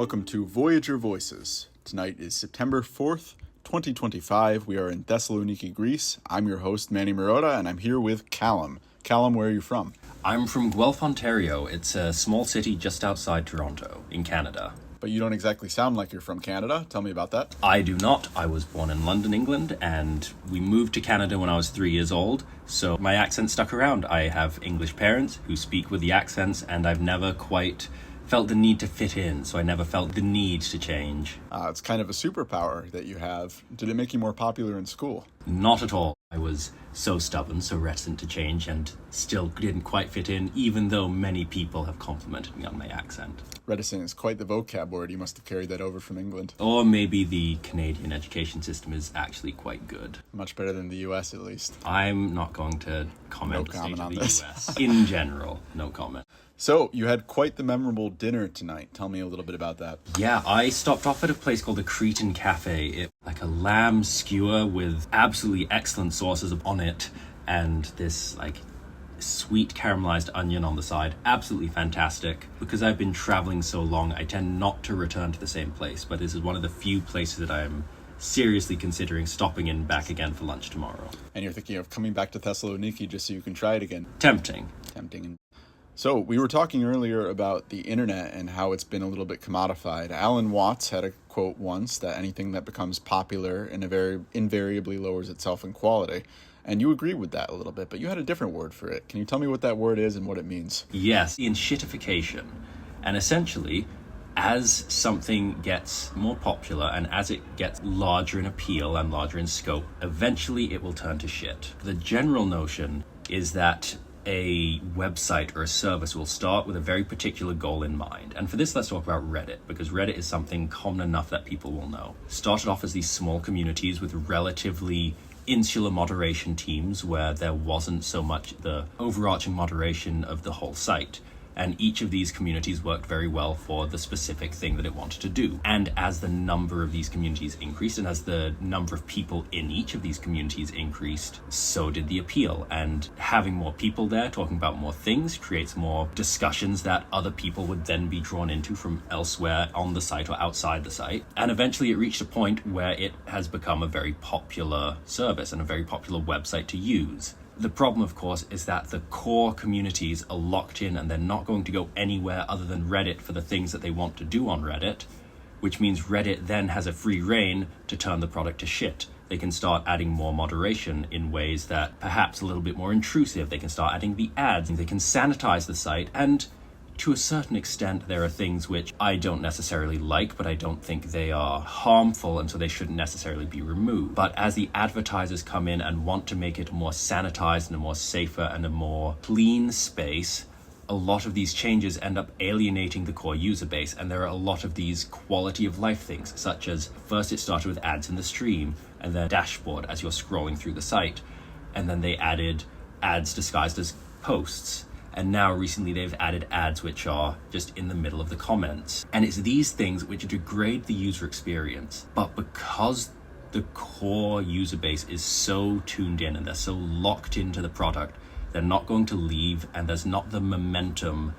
Welcome to Voyager Voices. Tonight is September 4th, 2025. We are in Thessaloniki, Greece. I'm your host, Manny Marotta, and I'm here with Callum. Callum, where are you from? I'm from Guelph, Ontario. It's a small city just outside Toronto, in Canada. But you don't exactly sound like you're from Canada. Tell me about that. I do not. I was born in London, England, and we moved to Canada when I was 3 years old, so my accent stuck around. I have English parents who speak with the accents, and I've never quite felt the need to fit in, so I never felt the need to change. It's kind of a superpower that you have. Did it make you more popular in school? Not at all. I was so stubborn, so reticent to change, and still didn't quite fit in, even though many people have complimented me on my accent. Reticent is quite the vocab word. You must have carried that over from England. Or maybe the Canadian education system is actually quite good. Much better than the US, at least. I'm not going to comment No comment on the this. US. In general, no comment. So, you had quite the memorable dinner tonight. Tell me a little bit about that. Yeah, I stopped off at a place called the Cretan Cafe. It's like a lamb skewer with absolutely excellent sauces on it and this sweet caramelized onion on the side. Absolutely fantastic. Because I've been traveling so long, I tend not to return to the same place, but this is one of the few places that I am seriously considering stopping in back again for lunch tomorrow. And you're thinking of coming back to Thessaloniki just so you can try it again. Tempting. So, we were talking earlier about the internet and how it's been a little bit commodified. Alan Watts had a quote once that anything that becomes popular invariably lowers itself in quality. And you agreed with that a little bit, but you had a different word for it. Can you tell me what that word is and what it means? Yes, in shitification. And essentially, as something gets more popular and as it gets larger in appeal and larger in scope, eventually it will turn to shit. The general notion is that a website or a service will start with a very particular goal in mind. And for this, let's talk about Reddit, because Reddit is something common enough that people will know. Started off as these small communities with relatively insular moderation teams where there wasn't so much the overarching moderation of the whole site. And each of these communities worked very well for the specific thing that it wanted to do. And as the number of these communities increased, and as the number of people in each of these communities increased, so did the appeal. And having more people there talking about more things creates more discussions that other people would then be drawn into from elsewhere on the site or outside the site. And eventually it reached a point where it has become a very popular service and a very popular website to use. The problem, of course, is that the core communities are locked in and they're not going to go anywhere other than Reddit for the things that they want to do on Reddit, which means Reddit then has a free rein to turn the product to shit. They can start adding more moderation in ways that perhaps a little bit more intrusive. They can start adding the ads, they can sanitize the site, and to a certain extent, there are things which I don't necessarily like, but I don't think they are harmful, and so they shouldn't necessarily be removed. But as the advertisers come in and want to make it a more sanitized and a more safer and a more clean space, a lot of these changes end up alienating the core user base, and there are a lot of these quality of life things, such as first it started with ads in the stream, and then dashboard as you're scrolling through the site, and then they added ads disguised as posts. And now recently they've added ads which are just in the middle of the comments. And it's these things which degrade the user experience. But because the core user base is so tuned in and they're so locked into the product, they're not going to leave, and there's not the momentum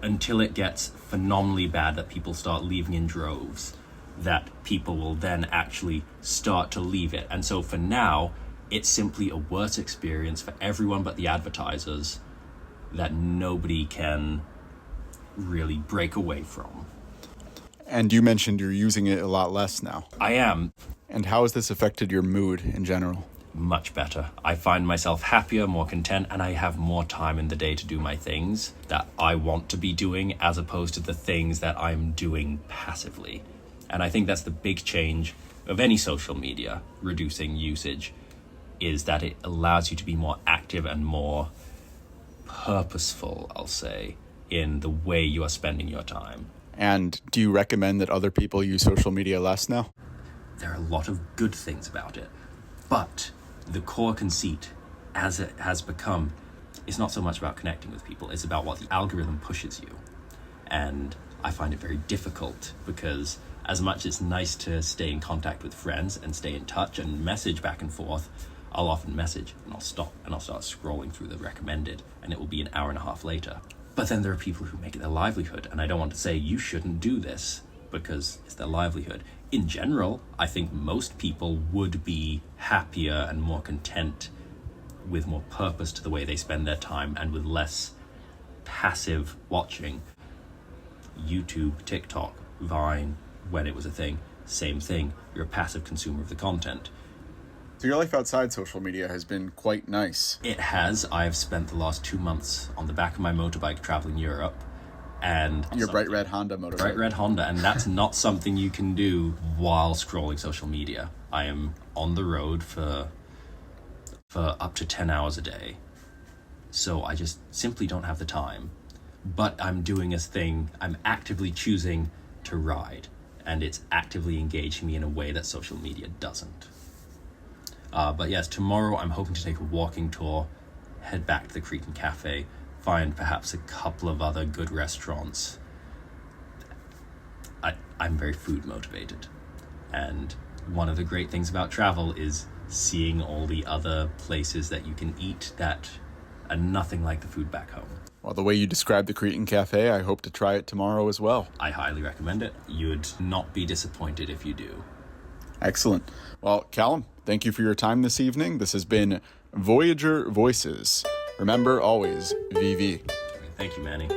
until it gets phenomenally bad that people start leaving in droves, that people will then actually start to leave it. And so for now, it's simply a worse experience for everyone but the advertisers that nobody can really break away from. And you mentioned you're using it a lot less now. I am. And how has this affected your mood in general? Much better. I find myself happier, more content, and I have more time in the day to do my things that I want to be doing, as opposed to the things that I'm doing passively. And I think that's the big change of any social media, reducing usage, is that it allows you to be more active and more purposeful, I'll say, in the way you are spending your time. And do you recommend that other people use social media less now? There are a lot of good things about it, but the core conceit, as it has become, is not so much about connecting with people, it's about what the algorithm pushes you. And I find it very difficult, because as much as it's nice to stay in contact with friends and stay in touch and message back and forth, I'll often message and I'll stop and I'll start scrolling through the recommended, and it will be an hour and a half later. But then there are people who make it their livelihood, and I don't want to say you shouldn't do this, because it's their livelihood. In general, I think most people would be happier and more content with more purpose to the way they spend their time and with less passive watching. YouTube, TikTok, Vine, when it was a thing, same thing. You're a passive consumer of the content. So your life outside social media has been quite nice. It has. I have spent the last 2 months on the back of my motorbike traveling Europe. And your bright red Honda motorbike. Bright red Honda, and that's not something you can do while scrolling social media. I am on the road for up to 10 hours a day. So I just simply don't have the time. But I'm doing a thing, I'm actively choosing to ride, and it's actively engaging me in a way that social media doesn't. But yes, tomorrow I'm hoping to take a walking tour, head back to the Cretan Cafe, find perhaps a couple of other good restaurants. I'm very food motivated, and one of the great things about travel is seeing all the other places that you can eat that are nothing like the food back home. Well, the way you described the Cretan Cafe, I hope to try it tomorrow as well. I highly recommend it. You'd not be disappointed if you do. Excellent. Well, Callum, thank you for your time this evening. This has been Voyager Voices. Remember, always, VV. Thank you, Manny.